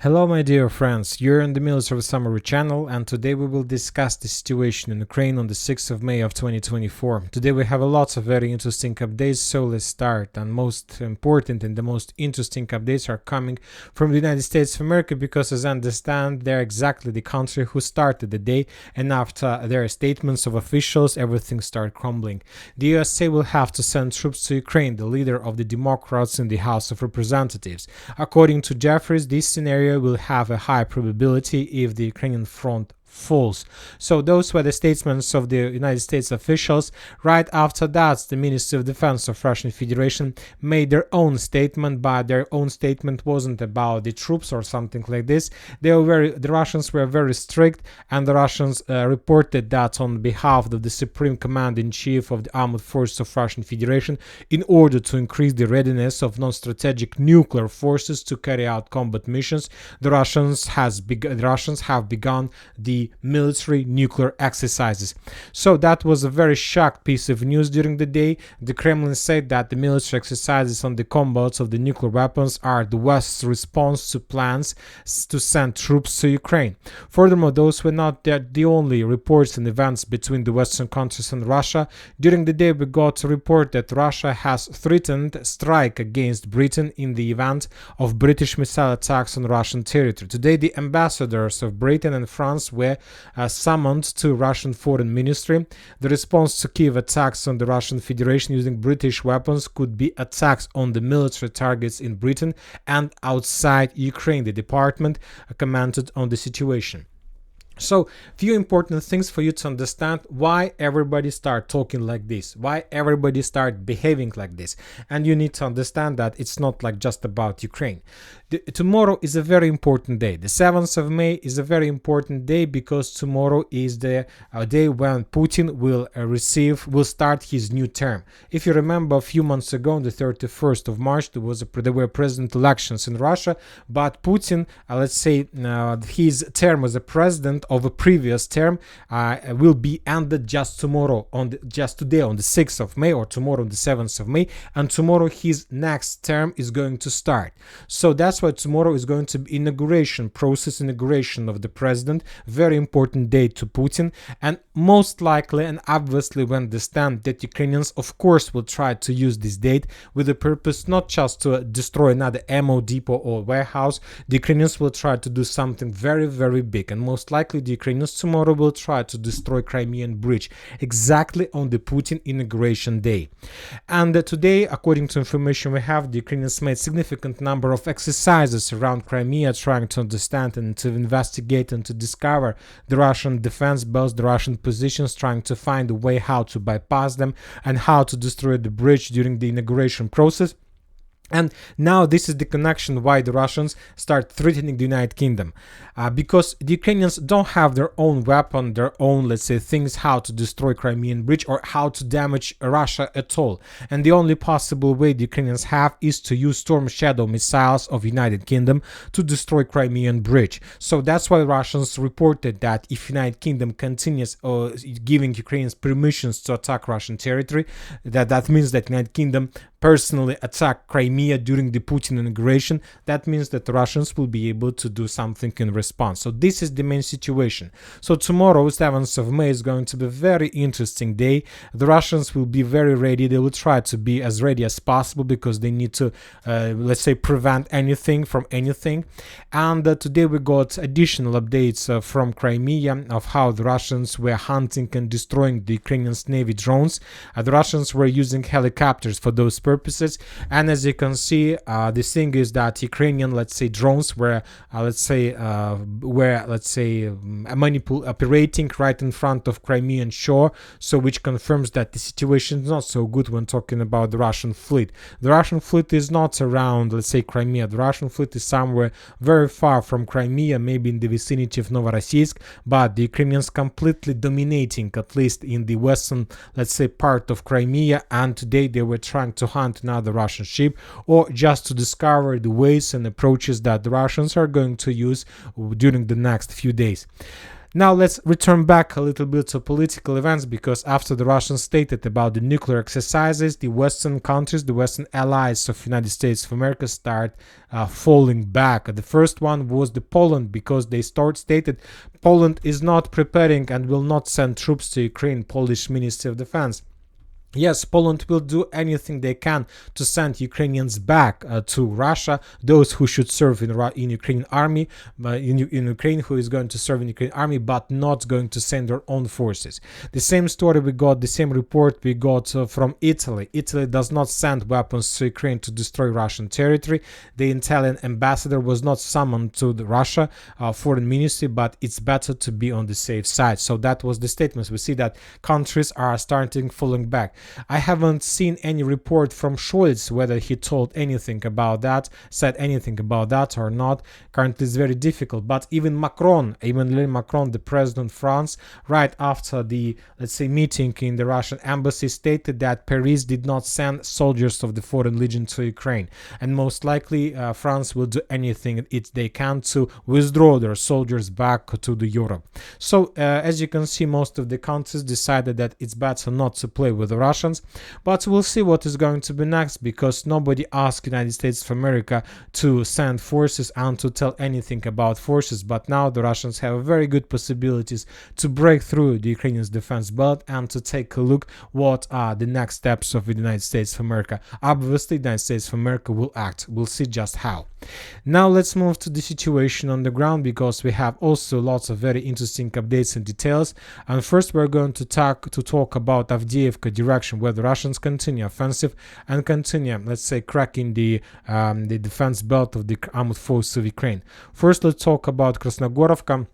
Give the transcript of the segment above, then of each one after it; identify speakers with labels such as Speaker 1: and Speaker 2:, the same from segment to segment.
Speaker 1: Hello my dear friends, you're in the Military Summary channel, and today we will discuss the situation in Ukraine on the 6th of May of 2024. Today we have a lot of very interesting updates, so let's start. And most important and the most interesting updates are coming from the United States of America, because as I understand, they're exactly the country who started the day, and after their statements of officials, everything started crumbling. The USA will have to send troops to Ukraine, the leader of the Democrats in the House of Representatives. According to Jeffries, this scenario will have a high probability if the Ukrainian front falls. So those were the statements of the United States officials. Right after that, the Ministry of Defense of Russian Federation made their own statement, but their own statement wasn't about the troops or something like this. The Russians were very strict, and the Russians reported that on behalf of the Supreme Command-in-Chief of the Armed Forces of Russian Federation, in order to increase the readiness of non-strategic nuclear forces to carry out combat missions, the Russians have begun the military nuclear exercises. So that was a very shocked piece of news during the day. The Kremlin said that the military exercises on the combats of the nuclear weapons are the West's response to plans to send troops to Ukraine. Furthermore, those were not the only reports and events between the Western countries and Russia. During the day, we got a report that Russia has threatened strike against Britain in the event of British missile attacks on Russian territory. Today, the ambassadors of Britain and France were summoned to Russian Foreign Ministry. The response to Kiev attacks on the Russian Federation using British weapons could be attacks on the military targets in Britain and outside Ukraine. The department commented on the situation. So, few important things for you to understand why everybody start talking like this, why everybody start behaving like this. And you need to understand that it's not like just about Ukraine. Tomorrow is a very important day. The 7th of May is a very important day because tomorrow is the day when Putin will start his new term. If you remember, a few months ago, on the 31st of March, there were president elections in Russia, but Putin, his term as a president of a previous term will be ended just tomorrow, just today on the 6th of May, or tomorrow on the 7th of May, and tomorrow his next term is going to start. So that's why tomorrow is going to be inauguration of the president, very important day to Putin, and most likely and obviously we understand that Ukrainians of course will try to use this date with the purpose not just to destroy another ammo depot or warehouse. The Ukrainians will try to do something very, very big, and most likely the Ukrainians tomorrow will try to destroy Crimean Bridge exactly on the Putin inauguration day. And today, according to information we have, the Ukrainians made significant number of exercises around Crimea, trying to understand and to investigate and to discover the Russian defense belts, the Russian positions, trying to find a way how to bypass them and how to destroy the bridge during the inauguration process. And now this is the connection why the Russians start threatening the United Kingdom, because the Ukrainians don't have their own weapon, their own, things how to destroy Crimean Bridge or how to damage Russia at all. And the only possible way the Ukrainians have is to use Storm Shadow missiles of United Kingdom to destroy Crimean Bridge. So that's why Russians reported that if United Kingdom continues giving Ukrainians permissions to attack Russian territory, that means that United Kingdom personally attack Crimea during the Putin inauguration. That means that the Russians will be able to do something in response. So this is the main situation. So tomorrow, 7th of May, is going to be a very interesting day. The Russians will be very ready. They will try to be as ready as possible because they need to, prevent anything from anything. And today we got additional updates from Crimea of how the Russians were hunting and destroying the Ukrainian Navy drones. The Russians were using helicopters for those purposes, and as you can see, the thing is that Ukrainian drones were operating right in front of Crimean shore, so which confirms that the situation is not so good when talking about the Russian fleet. The Russian fleet is not around Crimea. The Russian fleet is somewhere very far from Crimea, maybe in the vicinity of Novorossiysk, but the Ukrainians completely dominating, at least in the western part of Crimea, and today they were trying to hunt another Russian ship, or just to discover the ways and approaches that the Russians are going to use during the next few days. Now let's return back a little bit to political events, because after the Russians stated about the nuclear exercises, the Western countries, the Western allies of United States of America start falling back. The first one was the Poland, because they stated Poland is not preparing and will not send troops to Ukraine. Polish Ministry of Defense. Yes, Poland will do anything they can to send Ukrainians back to Russia, those who should serve in Ukrainian army, in Ukraine, who is going to serve in Ukrainian army, but not going to send their own forces. The same story we got, the same report we got from Italy. Italy does not send weapons to Ukraine to destroy Russian territory. The Italian ambassador was not summoned to the Russia foreign ministry, but it's better to be on the safe side. So that was the statements. We see that countries are starting falling back. I haven't seen any report from Scholz whether he told anything about that, said anything about that or not. Currently it's very difficult, but even Emmanuel Macron, the president of France, right after the, let's say, meeting in the Russian embassy, stated that Paris did not send soldiers of the Foreign Legion to Ukraine, and most likely France will do anything they can to withdraw their soldiers back to the Europe. So as you can see, most of the countries decided that it's better not to play with the Russians, but we'll see what is going to be next, because nobody asked United States of America to send forces and to tell anything about forces. But now the Russians have very good possibilities to break through the Ukrainian defense belt and to take a look what are the next steps of the United States of America. Obviously, the United States of America will act. We'll see just how. Now let's move to the situation on the ground, because we have also lots of very interesting updates and details. And first we're going to talk about Avdiivka direction, where the Russians continue offensive and continue, let's say, cracking the defense belt of the armed forces of Ukraine. First, let's talk about Krasnogorovka.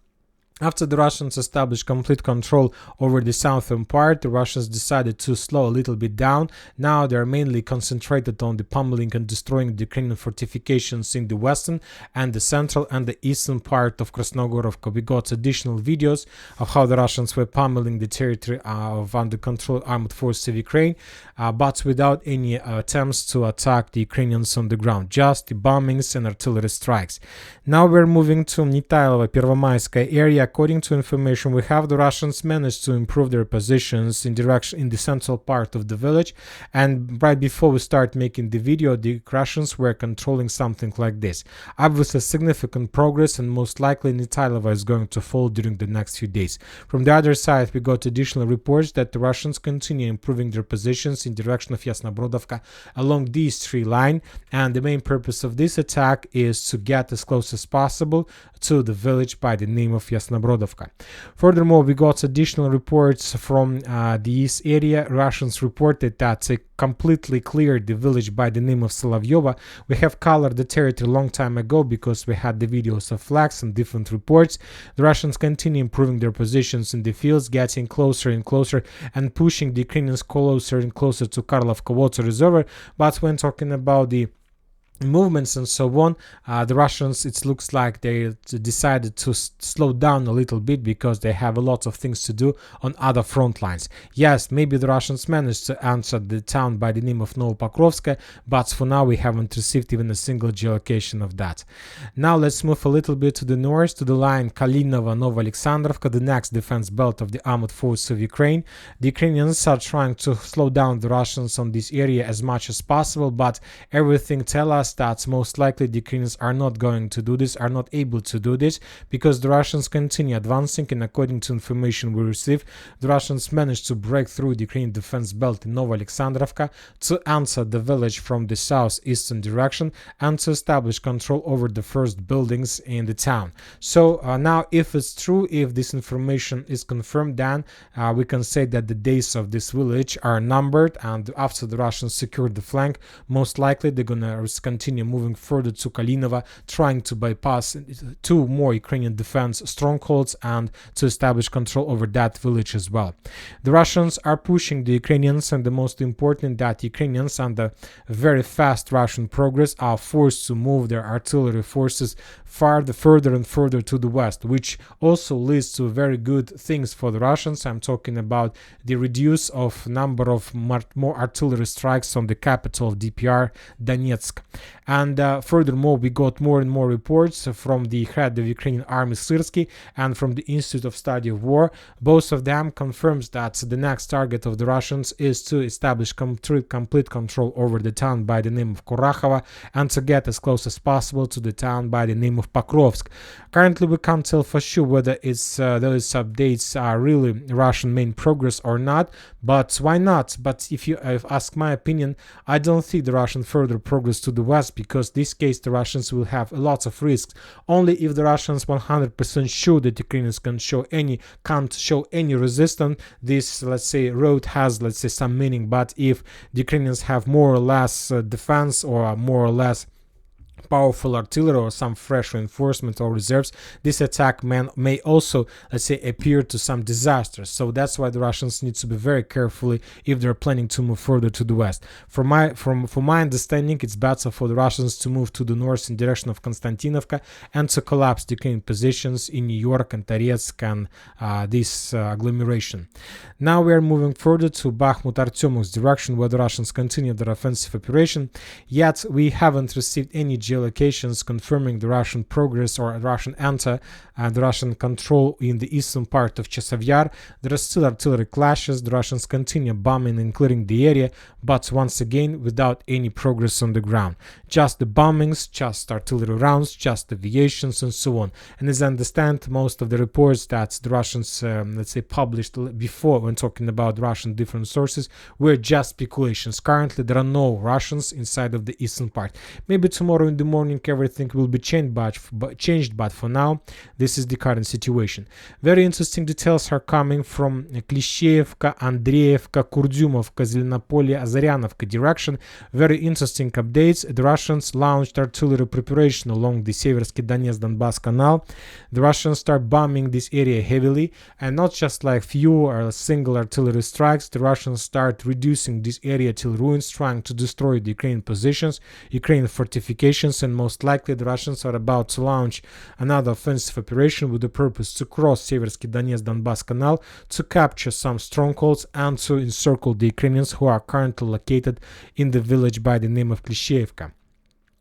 Speaker 1: After the Russians established complete control over the southern part, the Russians decided to slow a little bit down. Now they are mainly concentrated on the pummeling and destroying the Ukrainian fortifications in the western and the central and the eastern part of Krasnogorovka. We got additional videos of how the Russians were pummeling the territory of under control armed forces of Ukraine, but without any attempts to attack the Ukrainians on the ground, just the bombings and artillery strikes. Now we're moving to Nitailova, Pervomayskaya area. According to information we have, the Russians managed to improve their positions in the central part of the village, and right before we start making the video, the Russians were controlling something like this. Obviously significant progress, and most likely Nitailova is going to fall during the next few days. From the other side, we got additional reports that the Russians continue improving their positions in direction of Yasnobrodovka along these three lines, and the main purpose of this attack is to get as close as possible to the village by the name of Yasnobrodovka. Furthermore, we got additional reports from this area. Russians reported that they completely cleared the village by the name of Solovyova. We have colored the territory a long time ago because we had the videos of flags and different reports. The Russians continue improving their positions in the fields, getting closer and closer and pushing the Ukrainians closer and closer to Karlovka Water Reservoir. But when talking about the movements and so on, the Russians, it looks like they decided to slow down a little bit because they have a lot of things to do on other front lines. Yes, maybe the Russians managed to answer the town by the name of Novopokrovska, but for now we haven't received even a single geolocation of that. Now let's move a little bit to the north, to the line Kalinova-Novoalexandrovka, the next defense belt of the armed forces of Ukraine. The Ukrainians are trying to slow down the Russians on this area as much as possible, but everything tells us that most likely the Ukrainians are not going to do this, are not able to do this, because the Russians continue advancing, and according to information we receive, the Russians managed to break through the Ukrainian defense belt in Novoalexandrovka to enter the village from the southeastern direction and to establish control over the first buildings in the town. So now, if it's true, if this information is confirmed, then we can say that the days of this village are numbered, and after the Russians secured the flank, most likely they're gonna continue moving further to Kalinova, trying to bypass two more Ukrainian defense strongholds and to establish control over that village as well. The Russians are pushing the Ukrainians, and the most important that Ukrainians, under very fast Russian progress, are forced to move their artillery forces further and further to the west, which also leads to very good things for the Russians. I'm talking about the reduce of number of more artillery strikes on the capital of DPR, Donetsk. And furthermore, we got more and more reports from the head of Ukrainian army Syrsky and from the Institute of Study of War. Both of them confirms that the next target of the Russians is to establish complete control over the town by the name of Kurakhova and to get as close as possible to the town by the name of Pokrovsk. Currently, we can't tell for sure whether those updates are really Russian main progress or not, but why not? But if you ask my opinion, I don't think the Russian further progress to the west, because in this case the Russians will have lots of risks. Only if the Russians 100% sure that Ukrainians can't show any resistance, this, let's say, road has, let's say, some meaning. But if the Ukrainians have more or less defense or more or less powerful artillery or some fresh reinforcement or reserves, this attack may also, let's say, appear to some disasters. So that's why the Russians need to be very carefully if they're planning to move further to the west. From my understanding, it's better for the Russians to move to the north in direction of Konstantinovka and to collapse the Ukrainian positions in New York and Toretsk and this agglomeration. Now we are moving further to Bakhmut-Artyomovsk direction, where the Russians continue their offensive operation. Yet we haven't received any geolocations confirming the Russian progress or Russian enter and the Russian control in the eastern part of Chasiv Yar. There are still artillery clashes. The Russians continue bombing and clearing the area, but once again without any progress on the ground. Just the bombings, just artillery rounds, just aviations and so on. And as I understand, most of the reports that the Russians, let's say, published before when talking about Russian different sources were just speculations. Currently, there are no Russians inside of the eastern part. Maybe tomorrow in the morning everything will be changed, but for now this is the current situation. Very interesting details are coming from Klishchevka, Andreevka, Kurdyumovka, Zelenopolye, Azaryanovka direction. Very interesting updates. The Russians launched artillery preparation along the Seversky Donetsk-Donbass canal. The Russians start bombing this area heavily, and not just like few or single artillery strikes. The Russians start reducing this area till ruins, trying to destroy the Ukrainian positions, Ukrainian fortifications, and most likely the Russians are about to launch another offensive operation with the purpose to cross Seversky Donetsk-Donbass canal to capture some strongholds and to encircle the Ukrainians who are currently located in the village by the name of Klishchevka.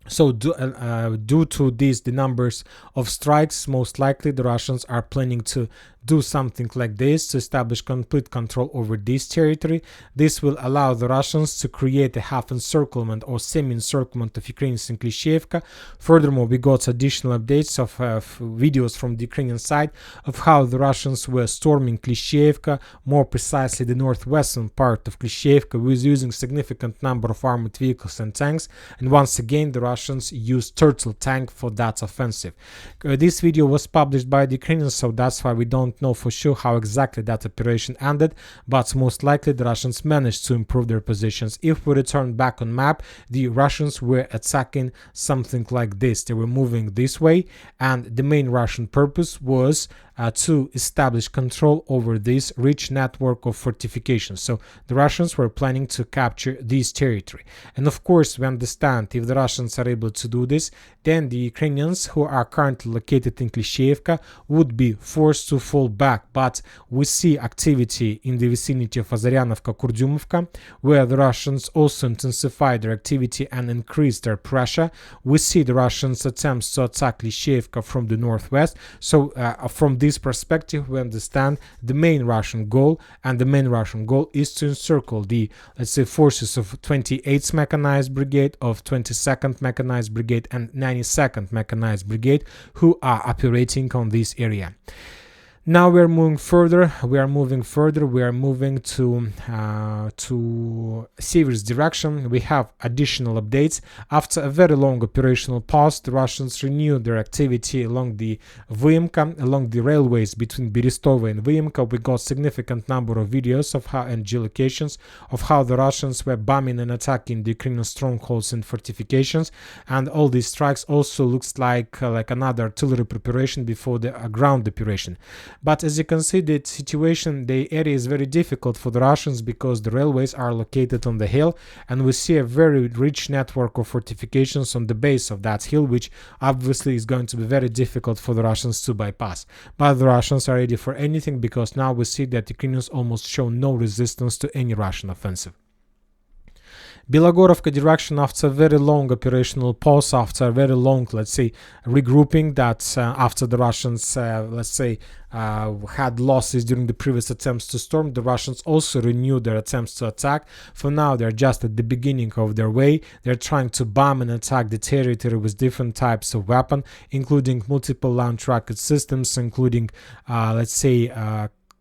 Speaker 1: So due to the numbers of strikes, most likely the Russians are planning to do something like this to establish complete control over this territory. This will allow the Russians to create a half encirclement or semi-encirclement of Ukrainians in Klishchevka. Furthermore, we got additional updates of videos from the Ukrainian side of how the Russians were storming Klishchevka, more precisely the northwestern part of Klishchevka, with using significant number of armored vehicles and tanks. And once again, the Russians used turtle tank for that offensive. This video was published by the Ukrainians, so that's why we don't know for sure how exactly that operation ended, but most likely the Russians managed to improve their positions. If we return back on map, the Russians were attacking something like this. They were moving this way, and the main Russian purpose was to establish control over this rich network of fortifications. So the Russians were planning to capture this territory. And of course, we understand if the Russians are able to do this, then the Ukrainians who are currently located in Klishchevka would be forced to fall back. But we see activity in the vicinity of Azaryanovka, Kurdyumovka, where the Russians also intensify their activity and increase their pressure. We see the Russians' attempts to attack Klishchevka from the northwest. So from this perspective, we understand the main Russian goal, and the main Russian goal is to encircle the, let's say, forces of 28th Mechanized Brigade, of 22nd Mechanized Brigade, and 92nd Mechanized Brigade, who are operating on this area. Now we are moving further. We are moving to Sever's direction. We have additional updates. After a very long operational pause, the Russians renewed their activity along the Vyimka, along the railways between Berestova and Vyimka. We got significant number of videos of how and geolocations of how the Russians were bombing and attacking the Ukrainian strongholds and fortifications. And all these strikes also looks like another artillery preparation before the ground operation. But as you can see, the situation, the area is very difficult for the Russians because the railways are located on the hill, and we see a very rich network of fortifications on the base of that hill, which obviously is going to be very difficult for the Russians to bypass. But the Russians are ready for anything, because now we see that the Ukrainians almost show no resistance to any Russian offensive. Bilogorovka direction, after a very long operational pause, after a very long, let's say, regrouping that after the Russians, let's say, had losses during the previous attempts to storm, the Russians also renewed their attempts to attack. For now, they're just at the beginning of their way. They're trying to bomb and attack the territory with different types of weapon, including multiple launch rocket systems, including, let's say,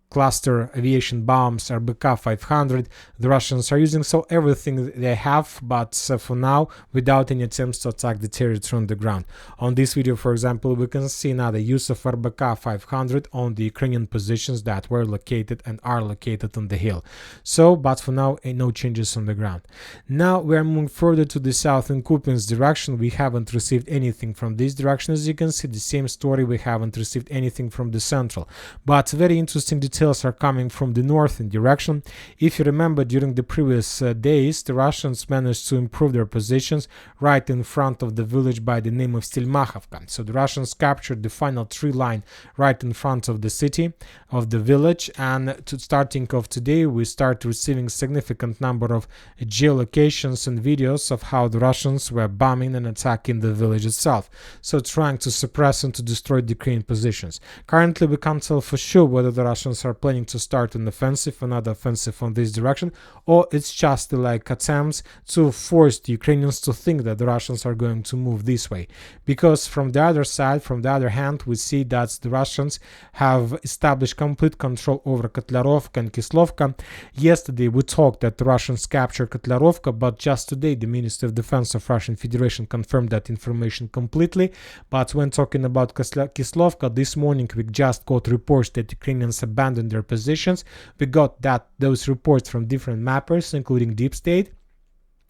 Speaker 1: cluster aviation bombs, RBK 500 the Russians are using. So everything they have, but for now without any attempts to attack the territory on the ground. On this video, for example, we can see now the use of RBK 500 on the Ukrainian positions that were located and are located on the hill. So, but for now, no changes on the ground. Now we are moving further to the south in Kupiansk direction. We haven't received anything from this direction. As you can see, the same story, we haven't received anything from the central. But very interesting details are coming from the northern direction. If you remember, during the previous days, the Russians managed to improve their positions right in front of the village by the name of Stelmakhovka. So the Russians captured the final tree line right in front of the city, of the village, and starting of today, we start receiving significant number of geolocations and videos of how the Russians were bombing and attacking the village itself, so trying to suppress and to destroy the Ukrainian positions. Currently, we can't tell for sure whether the Russians are planning to start an offensive, another offensive on this direction, or it's just like attempts to force the Ukrainians to think that the Russians are going to move this way. Because from the other side, from the other hand, we see that the Russians have established complete control over Kotlarovka and Kislovka. Yesterday we talked that the Russians captured Kotlarovka, but just today the Ministry of Defense of Russian Federation confirmed that information completely. But when talking about Kislovka, this morning we just got reports that Ukrainians abandoned their positions. We got those reports from different mappers, including Deep State.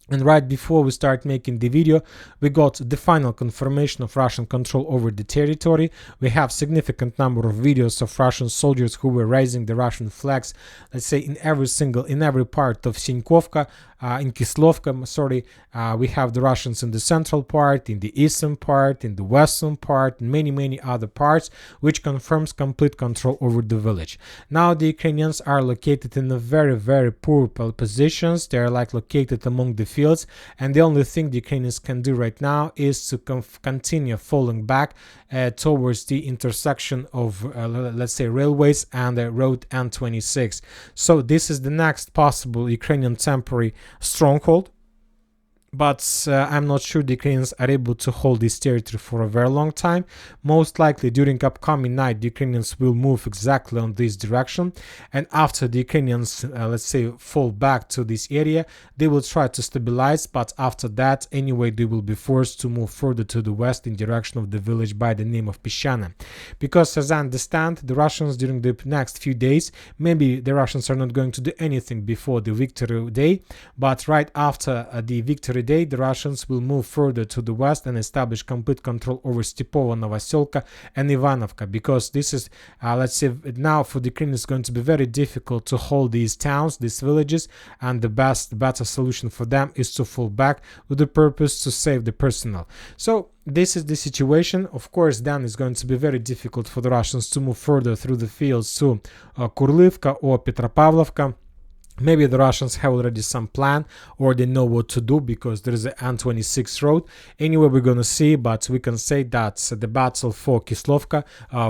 Speaker 1: And right before we start making the video, we got the final confirmation of Russian control over the territory. We have significant number of videos of Russian soldiers who were raising the Russian flags, let's say in every part of Sinkovka, in Kislovka, sorry. We have the Russians in the central part, in the eastern part, in the western part, and many other parts, which confirms complete control over the village. Now the Ukrainians are located in a very poor positions. They are like located among the fields, and the only thing the Ukrainians can do right now is to continue falling back towards the intersection of let's say railways and road N26. So this is the next possible Ukrainian temporary stronghold. But I'm not sure the Ukrainians are able to hold this territory for a very long time. Most likely during upcoming night, the Ukrainians will move exactly on this direction. And after the Ukrainians, let's say, fall back to this area, they will try to stabilize. But after that, anyway, they will be forced to move further to the west in direction of the village by the name of Pishana. Because as I understand, the Russians during the next few days, maybe the Russians are not going to do anything before the victory day. But right after the victory day, the Russians will move further to the west and establish complete control over Stepovo, Novoselka and Ivanovka, because this is, let's say, now for the Ukraine it's going to be very difficult to hold these towns, these villages, and the better solution for them is to fall back with the purpose to save the personnel. So this is the situation. Of course, then it's going to be very difficult for the Russians to move further through the fields to Kurlivka or Petropavlovka. Maybe the Russians have already some plan, or they know what to do because there is an N26 road. Anyway, we're going to see, but we can say that the battle for Kislovka,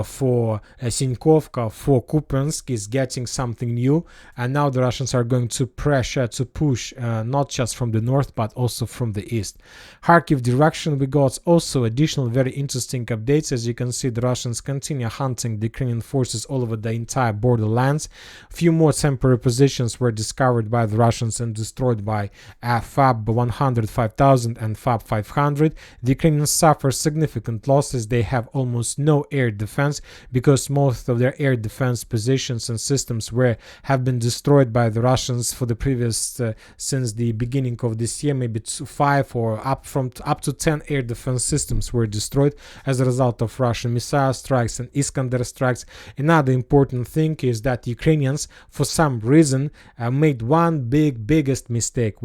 Speaker 1: for Sinkovka, for Kupiansk is getting something new. And now the Russians are going to pressure, to push, not just from the north, but also from the east. Kharkiv direction, we got also additional very interesting updates. As you can see, the Russians continue hunting the Ukrainian forces all over the entire borderlands. A few more temporary positions were discovered by the Russians and destroyed by FAB 105,000 and FAB 500. The Ukrainians suffer significant losses. They have almost no air defense because most of their air defense positions and systems have been destroyed by the Russians for the previous since the beginning of this year. Maybe 5 or up to 10 air defense systems were destroyed as a result of Russian missile strikes and Iskander strikes. Another important thing is that Ukrainians, for some reason, made one biggest mistake.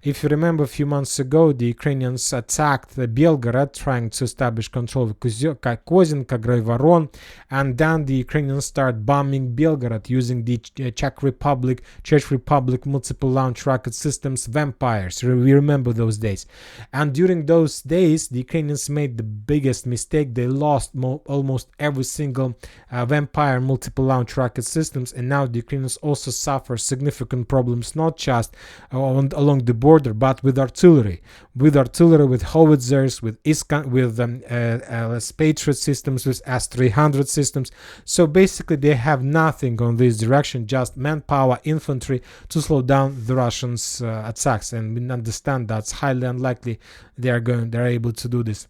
Speaker 1: If you remember, a few months ago, the Ukrainians attacked Belgorod, trying to establish control of Kozinka, Grayvoron, and then the Ukrainians start bombing Belgorod using the Czech Republic multiple launch rocket systems Vampires. We remember those days. And during those days, the Ukrainians made the biggest mistake. They lost almost every single Vampire multiple launch rocket systems, and now the Ukrainians also suffer significant problems, not just along the border, but with artillery, with howitzers, with Patriot systems, with S-300 systems. So basically they have nothing on this direction, just manpower, infantry to slow down the Russians' attacks, and we understand that's highly unlikely they're able to do this.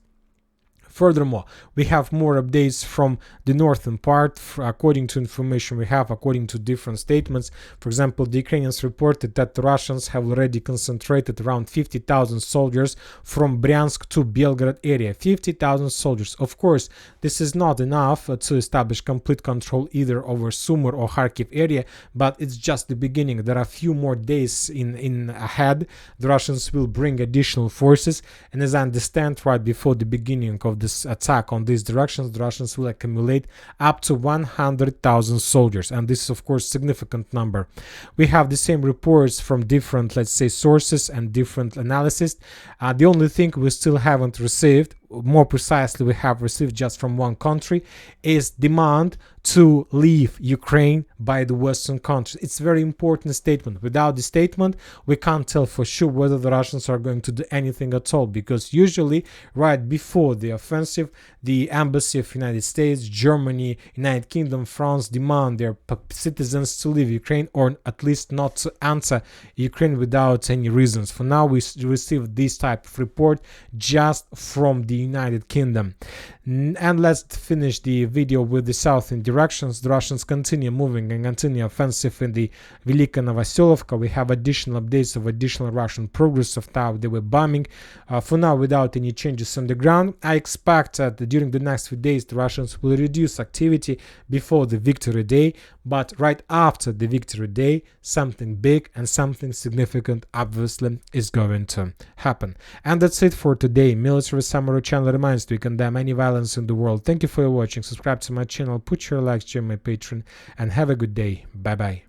Speaker 1: Furthermore, we have more updates from the northern part. According to information we have, according to different statements, for example, the Ukrainians reported that the Russians have already concentrated around 50,000 soldiers from Bryansk to Belgorod area. 50,000 soldiers. Of course, this is not enough to establish complete control either over Sumy or Kharkiv area, but it's just the beginning. There are a few more days in ahead. The Russians will bring additional forces, and as I understand, right before the beginning of this attack on these directions, the Russians will accumulate up to 100,000 soldiers, and this is of course significant number. We have the same reports from different, let's say, sources and different analysis. The only thing we still haven't received, more precisely we have received just from one country, is demand to leave Ukraine by the Western countries. It's a very important statement. Without the statement, we can't tell for sure whether the Russians are going to do anything at all, because usually right before the offensive, the embassy of United States, Germany, United Kingdom, France demand their citizens to leave Ukraine, or at least not to enter Ukraine without any reasons. For now, we received this type of report just from the United Kingdom. And let's finish the video with the southern directions. The Russians continue moving and continue offensive in the Velika Novoselovka. We have additional updates of additional Russian progress of how they were bombing. For now, without any changes on the ground, I expect that during the next few days the Russians will reduce activity before the Victory Day, but right after the Victory Day, something big and something significant obviously is going to happen. And that's it for today. Military Summary channel reminds to condemn any violence in the world. Thank you for watching. Subscribe to my channel, put your likes, join my Patreon, and have a good day. Bye bye.